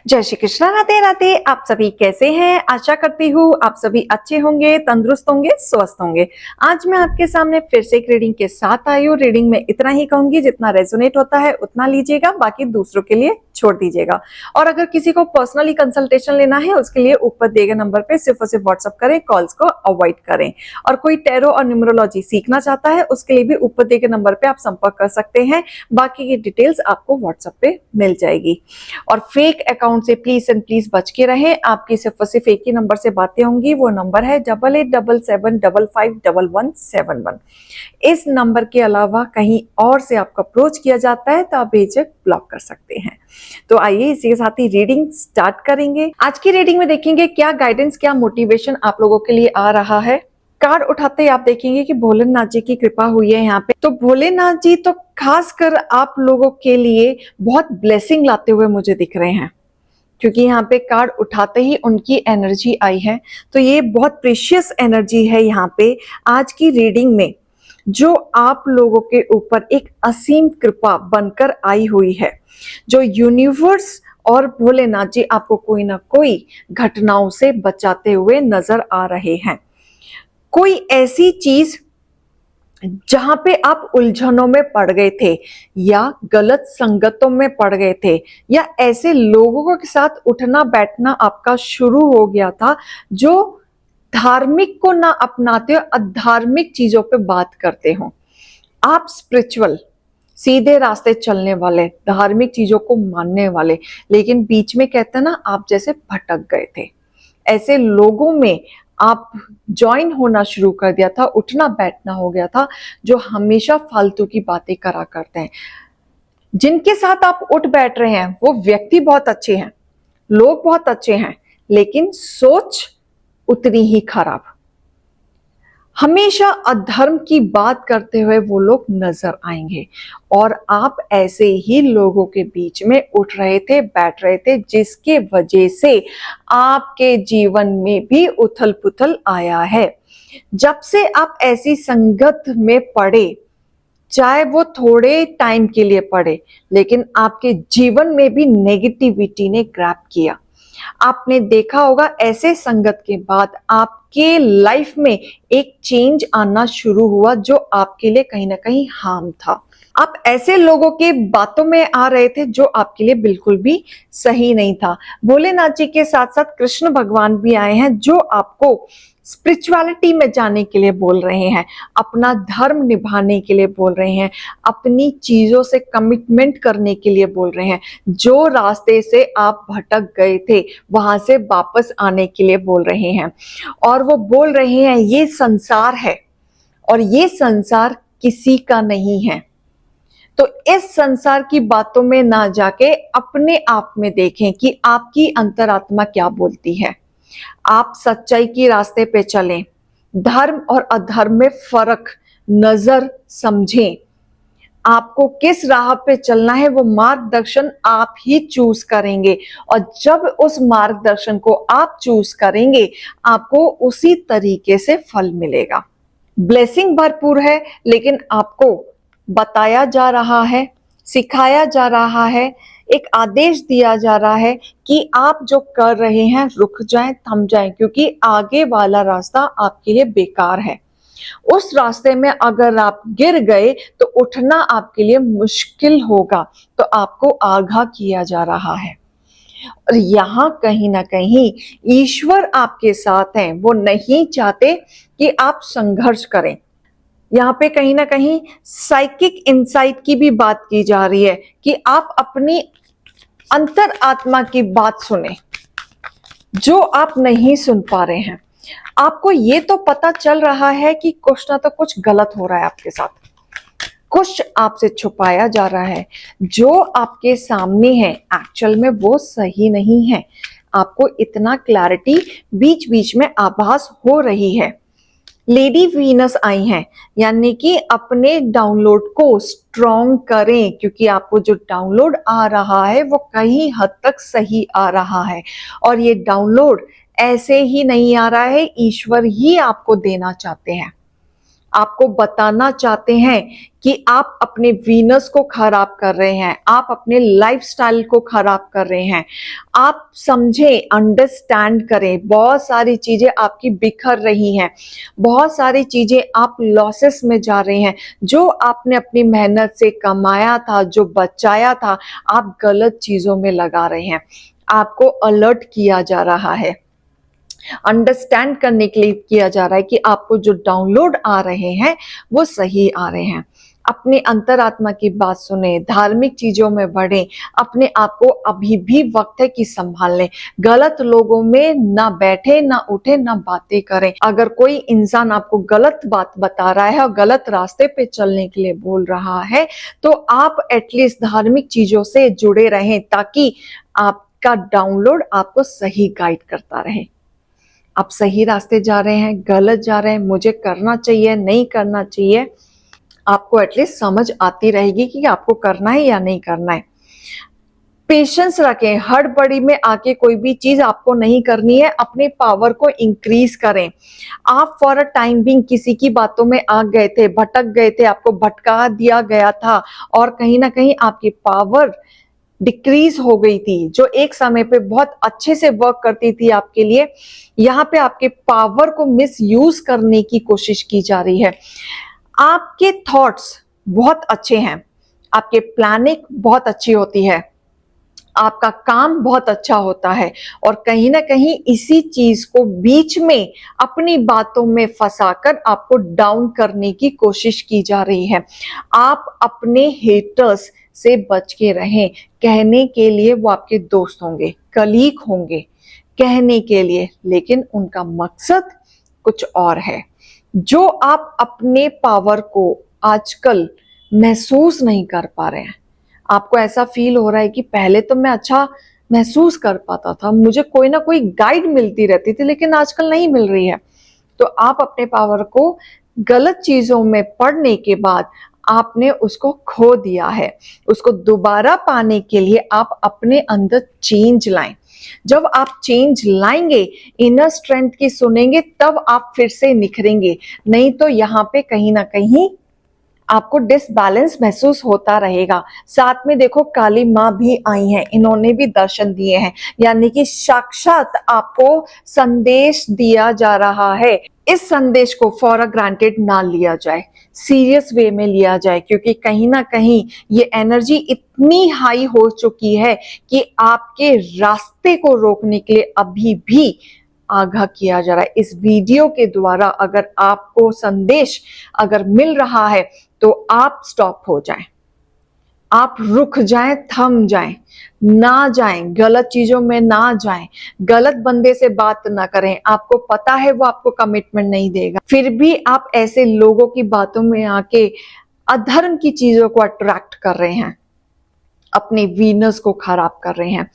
जय श्री कृष्णा। राधे राधे। आप सभी कैसे हैं? आशा करती हूँ आप सभी अच्छे होंगे, तंदुरुस्त होंगे, स्वस्थ होंगे। आज मैं आपके सामने फिर से एक रीडिंग के साथ आई हूँ। रीडिंग में इतना ही कहूंगी, जितना रेजोनेट होता है उतना लीजिएगा, बाकी दूसरों के लिए छोड़ दीजिएगा। और अगर किसी को पर्सनली कंसल्टेशन लेना है, उसके लिए ऊपर दिए गए नंबर पे सिर्फ और सिर्फ व्हाट्सअप करें, कॉल्स को अवॉइड करें। और कोई टैरो और न्यूमरोलॉजी सीखना चाहता है, उसके लिए भी ऊपर दिए गए नंबर पे आप संपर्क कर सकते हैं। बाकी की डिटेल्स आपको व्हाट्सएप पे मिल जाएगी। और फेक अकाउंट से प्लीज एंड प्लीज बच के रहें। आपकी सिर्फ और सिर्फ एक ही नंबर से बातें होंगी, वो नंबर है 8877555171। इस नंबर के अलावा कहीं और से आपका अप्रोच किया जाता है तो आप बेझिझक ब्लॉक कर सकते हैं। तो आइए इसी के साथ ही रीडिंग स्टार्ट करेंगे। आज की रीडिंग में देखेंगे क्या गाइडेंस, क्या मोटिवेशन आप लोगों के लिए आ रहा है। कार्ड उठाते ही आप देखेंगे कि भोलेनाथ जी की कृपा हुई है यहाँ पे। तो भोलेनाथ जी तो खासकर आप लोगों के लिए बहुत ब्लेसिंग लाते हुए मुझे दिख रहे हैं, क्योंकि यहाँ पे कार्ड उठाते ही उनकी एनर्जी आई है। तो ये बहुत प्रीशियस एनर्जी है यहाँ पे आज की रीडिंग में, जो आप लोगों के ऊपर एक असीम कृपा बनकर आई हुई है। जो यूनिवर्स और भोलेनाथ जी आपको कोई ना कोई घटनाओं से बचाते हुए नजर आ रहे हैं। कोई ऐसी चीज जहां पे आप उलझनों में पड़ गए थे, या गलत संगतों में पड़ गए थे, या ऐसे लोगों के साथ उठना बैठना आपका शुरू हो गया था जो धार्मिक को ना अपनाते हो, अधार्मिक चीजों पे बात करते हो। आप स्पिरिचुअल, सीधे रास्ते चलने वाले, धार्मिक चीजों को मानने वाले, लेकिन बीच में कहते हैं ना आप जैसे भटक गए थे। ऐसे लोगों में आप ज्वाइन होना शुरू कर दिया था, उठना बैठना हो गया था, जो हमेशा फालतू की बातें करा करते हैं। जिनके साथ आप उठ बैठ रहे हैं वो व्यक्ति बहुत अच्छे हैं, लोग बहुत अच्छे हैं, लेकिन सोच उतनी ही खराब। हमेशा अधर्म की बात करते हुए वो लोग नजर आएंगे। और आप ऐसे ही लोगों के बीच में उठ रहे थे, बैठ रहे थे, जिसके वजह से आपके जीवन में भी उथल पुथल आया है। जब से आप ऐसी संगत में पड़े, चाहे वो थोड़े टाइम के लिए पड़े, लेकिन आपके जीवन में भी नेगेटिविटी ने ग्रैब किया। आपने देखा होगा ऐसे संगत के बाद आपके लाइफ में एक चेंज आना शुरू हुआ, जो आपके लिए कहीं ना कहीं हार्म था। आप ऐसे लोगों के बातों में आ रहे थे जो आपके लिए बिल्कुल भी सही नहीं था। भोलेनाथ जी के साथ साथ कृष्ण भगवान भी आए हैं, जो आपको स्पिरिचुअलिटी में जाने के लिए बोल रहे हैं, अपना धर्म निभाने के लिए बोल रहे हैं, अपनी चीजों से कमिटमेंट करने के लिए बोल रहे हैं। जो रास्ते से आप भटक गए थे वहां से वापस आने के लिए बोल रहे हैं। और वो बोल रहे हैं ये संसार है और ये संसार किसी का नहीं है। तो इस संसार की बातों में ना जाके अपने आप में देखें कि आपकी अंतरात्मा क्या बोलती है। आप सच्चाई की रास्ते पे चलें, धर्म और अधर्म में फर्क नजर समझें। आपको किस राह पे चलना है वो मार्गदर्शन आप ही चूज करेंगे, और जब उस मार्गदर्शन को आप चूज करेंगे आपको उसी तरीके से फल मिलेगा। ब्लेसिंग भरपूर है, लेकिन आपको बताया जा रहा है, सिखाया जा रहा है, एक आदेश दिया जा रहा है कि आप जो कर रहे हैं रुक जाएं, थम जाएं, क्योंकि आगे वाला रास्ता आपके लिए बेकार है। उस रास्ते में अगर आप गिर गए तो उठना आपके लिए मुश्किल होगा। तो आपको आगाह किया जा रहा है। और यहाँ कहीं ना कहीं ईश्वर आपके साथ हैं, वो नहीं चाहते कि आप संघर्ष करें। यहाँ पे कहीं ना कहीं साइकिक इंसाइट की भी बात की जा रही है कि आप अपनी अंतर आत्मा की बात सुने, जो आप नहीं सुन पा रहे हैं। आपको ये तो पता चल रहा है कि कुछ ना तो कुछ गलत हो रहा है आपके साथ, कुछ आपसे छुपाया जा रहा है। जो आपके सामने है एक्चुअल में वो सही नहीं है। आपको इतना क्लैरिटी बीच बीच में आभास हो रही है। लेडी वीनस आई हैं, यानी कि अपने डाउनलोड को स्ट्रॉन्ग करें, क्योंकि आपको जो डाउनलोड आ रहा है वो कहीं हद तक सही आ रहा है। और ये डाउनलोड ऐसे ही नहीं आ रहा है, ईश्वर ही आपको देना चाहते हैं। आपको बताना चाहते हैं कि आप अपने वीनस को खराब कर रहे हैं, आप अपने लाइफस्टाइल को खराब कर रहे हैं। आप समझें, अंडरस्टैंड करें, बहुत सारी चीजें आपकी बिखर रही हैं, बहुत सारी चीजें आप लॉसेस में जा रहे हैं। जो आपने अपनी मेहनत से कमाया था, जो बचाया था, आप गलत चीजों में लगा रहे हैं। आपको अलर्ट किया जा रहा है, अंडरस्टैंड करने के लिए किया जा रहा है कि आपको जो डाउनलोड आ रहे हैं वो सही आ रहे हैं। अपने अंतरात्मा की बात सुने, धार्मिक चीजों में बढ़े, अपने आप को अभी भी वक्त है कि संभाल लें। गलत लोगों में ना बैठे, ना उठे, ना बातें करें। अगर कोई इंसान आपको गलत बात बता रहा है और गलत रास्ते पे चलने के लिए बोल रहा है, तो आप एटलीस्ट धार्मिक चीजों से जुड़े रहें, ताकि आपका डाउनलोड आपको सही गाइड करता रहे। आप सही रास्ते जा रहे हैं, गलत जा रहे हैं, मुझे करना चाहिए, नहीं करना चाहिए, आपको एटलीस्ट समझ आती रहेगी कि आपको करना है या नहीं करना है। पेशेंस रखें, हड़बड़ी में आके कोई भी चीज आपको नहीं करनी है। अपने पावर को इंक्रीज करें। आप फॉर अ टाइम बिंग किसी की बातों में आ गए थे, भटक गए थे, आपको भटका दिया गया था और कहीं ना कहीं आपकी पावर डिक्रीज हो गई थी, जो एक समय पे बहुत अच्छे से वर्क करती थी आपके लिए। यहाँ पे आपके पावर को मिस यूज करने की कोशिश की जा रही है। आपके थॉट्स बहुत अच्छे हैं, आपके प्लानिंग बहुत अच्छी होती है, आपका काम बहुत अच्छा होता है, और कहीं ना कहीं इसी चीज को बीच में अपनी बातों में फंसाकर आपको डाउन करने की कोशिश की जा रही है। आप अपने हेटर्स से बच के रहें। कहने के लिए वो आपके दोस्त होंगे, कलीग होंगे कहने के लिए, लेकिन उनका मकसद कुछ और है। जो आप अपने पावर को आजकल महसूस नहीं कर पा रहे हैं, आपको ऐसा फील हो रहा है कि पहले तो मैं अच्छा महसूस कर पाता था, मुझे कोई ना कोई गाइड मिलती रहती थी, लेकिन आजकल नहीं मिल रही है। तो आप अपने पावर को गलत चीजों में पढ़ने के बाद आपने उसको खो दिया है। उसको दोबारा पाने के लिए आप अपने अंदर चेंज लाएं। जब आप चेंज लाएंगे, इनर स्ट्रेंथ की सुनेंगे, तब आप फिर से निखरेंगे। नहीं तो यहाँ पे कहीं ना कहीं आपको डिसबैलेंस महसूस होता रहेगा। साथ में देखो, काली माँ भी आई हैं, इन्होंने भी दर्शन दिए हैं, यानी कि साक्षात आपको संदेश दिया जा रहा है। इस संदेश को फॉर ग्रांटेड ना लिया जाए, सीरियस वे में लिया जाए, क्योंकि कहीं ना कहीं ये एनर्जी इतनी हाई हो चुकी है कि आपके रास्ते को रोकने के लिए अभी भी आगाह किया जा रहा है। इस वीडियो के द्वारा अगर आपको संदेश अगर मिल रहा है, तो आप स्टॉप हो जाएं, आप रुक जाएं, थम जाएं, ना जाएं, गलत चीजों में ना जाएं, गलत बंदे से बात ना करें। आपको पता है वो आपको कमिटमेंट नहीं देगा, फिर भी आप ऐसे लोगों की बातों में आके अधर्म की चीजों को अट्रैक्ट कर रहे हैं, अपने वीनस को खराब कर रहे हैं।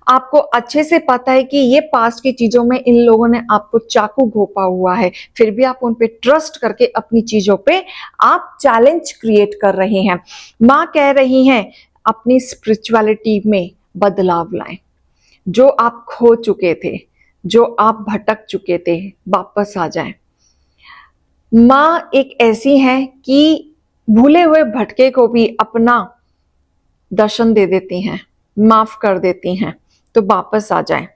आपको अच्छे से पता है कि ये पास्ट की चीजों में इन लोगों ने आपको चाकू घोंपा हुआ है, फिर भी आप उन पे ट्रस्ट करके अपनी चीजों पे आप चैलेंज क्रिएट कर रहे हैं। माँ कह रही हैं, अपनी स्पिरिचुअलिटी में बदलाव लाएं। जो आप खो चुके थे, जो आप भटक चुके थे, वापस आ जाएं। माँ एक ऐसी है कि भूले हुए भटके को भी अपना दर्शन दे देती हैं, माफ कर देती हैं, तो वापस आ जाएं।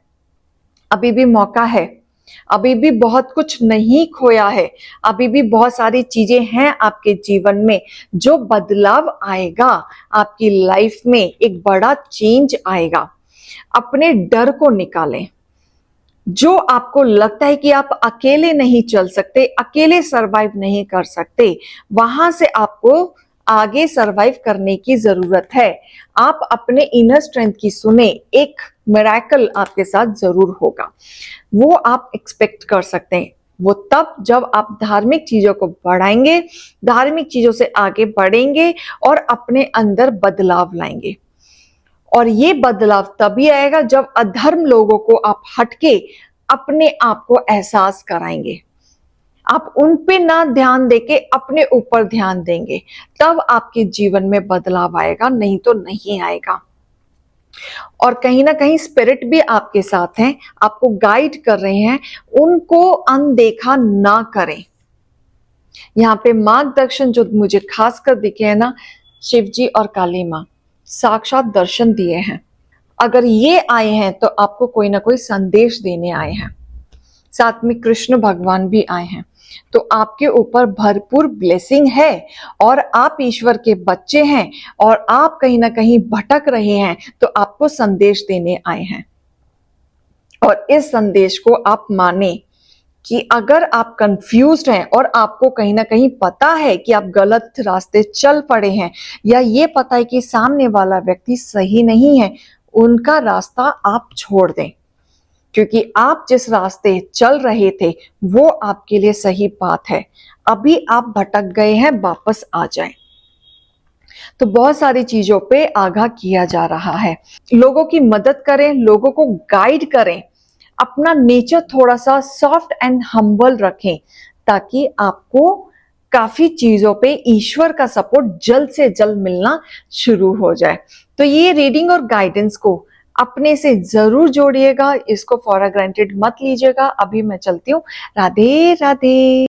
अभी भी मौका है, अभी भी बहुत कुछ नहीं खोया है, अभी भी बहुत सारी चीजें हैं आपके जीवन में। जो बदलाव आएगा आपकी लाइफ में, एक बड़ा चेंज आएगा। अपने डर को निकालें। जो आपको लगता है कि आप अकेले नहीं चल सकते, अकेले सरवाइव नहीं कर सकते, वहां से आपको आगे सरवाइव करने की जरूरत है। आप अपने इनर स्ट्रेंथ की सुने, एक मिरेकल आपके साथ जरूर होगा, वो आप एक्सपेक्ट कर सकते हैं। वो तब जब आप धार्मिक चीजों को बढ़ाएंगे, धार्मिक चीजों से आगे बढ़ेंगे और अपने अंदर बदलाव लाएंगे। और ये बदलाव तभी आएगा जब अधर्म लोगों को आप हटके अपने आप को एहसास कराएंगे। आप उन पे ना ध्यान देके अपने ऊपर ध्यान देंगे, तब आपके जीवन में बदलाव आएगा, नहीं तो नहीं आएगा। और कहीं ना कहीं स्पिरिट भी आपके साथ हैं, आपको गाइड कर रहे हैं, उनको अनदेखा ना करें। यहाँ पे मार्गदर्शन जो मुझे खासकर दिखे है ना, शिव जी और काली माँ साक्षात दर्शन दिए हैं। अगर ये आए हैं तो आपको कोई ना कोई संदेश देने आए हैं। साथ में कृष्ण भगवान भी आए हैं। तो आपके ऊपर भरपूर ब्लेसिंग है और आप ईश्वर के बच्चे हैं और आप कहीं ना कहीं भटक रहे हैं, तो आपको संदेश देने आए हैं। और इस संदेश को आप माने कि अगर आप कंफ्यूज्ड हैं और आपको कहीं ना कहीं पता है कि आप गलत रास्ते चल पड़े हैं, या ये पता है कि सामने वाला व्यक्ति सही नहीं है, उनका रास्ता आप छोड़ दें, क्योंकि आप जिस रास्ते चल रहे थे वो आपके लिए सही बात है। अभी आप भटक गए हैं, वापस आ जाएं। तो बहुत सारी चीजों पे आगाह किया जा रहा है। लोगों की मदद करें, लोगों को गाइड करें, अपना नेचर थोड़ा सा सॉफ्ट एंड हम्बल रखें, ताकि आपको काफी चीजों पे ईश्वर का सपोर्ट जल्द से जल्द मिलना शुरू हो जाए। तो ये रीडिंग और गाइडेंस को अपने से जरूर जोड़िएगा, इसको फॉर ग्रांटेड मत लीजिएगा। अभी मैं चलती हूँ। राधे राधे।